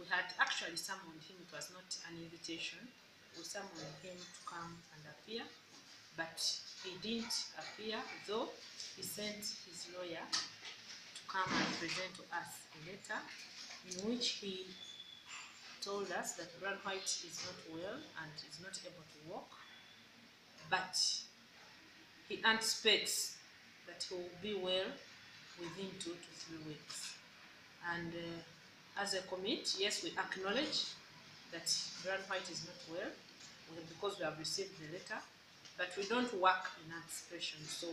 had actually summoned him. It was not an invitation. We summoned him to come and appear, but he didn't appear, though he sent his lawyer to come and present to us a letter in which he told us that Brian White is not well and is not able to walk, but he anticipates that he will be well within 2 to 3 weeks. And as a committee, yes, we acknowledge that Brian White is not well because we have received the letter, but we don't work in anticipation. So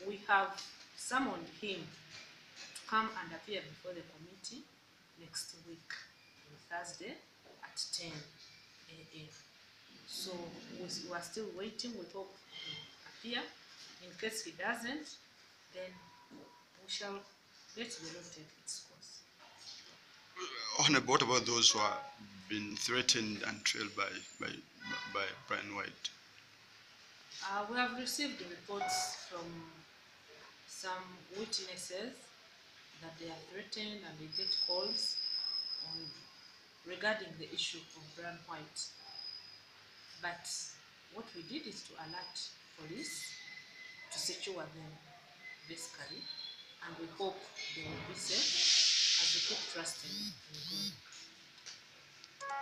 we have summoned him to come and appear before the committee next week on Thursday at 10 a.m. So we are still waiting. We hope he will appear. In case he doesn't, then we shall let the law take its course. Honorable, what about those who have been threatened and trailed by Brian White? We have received reports from some witnesses that they are threatened and they get calls regarding the issue of Brian White. But what we did is to alert police to secure them, basically, and we hope they will be safe as we keep trusting in God.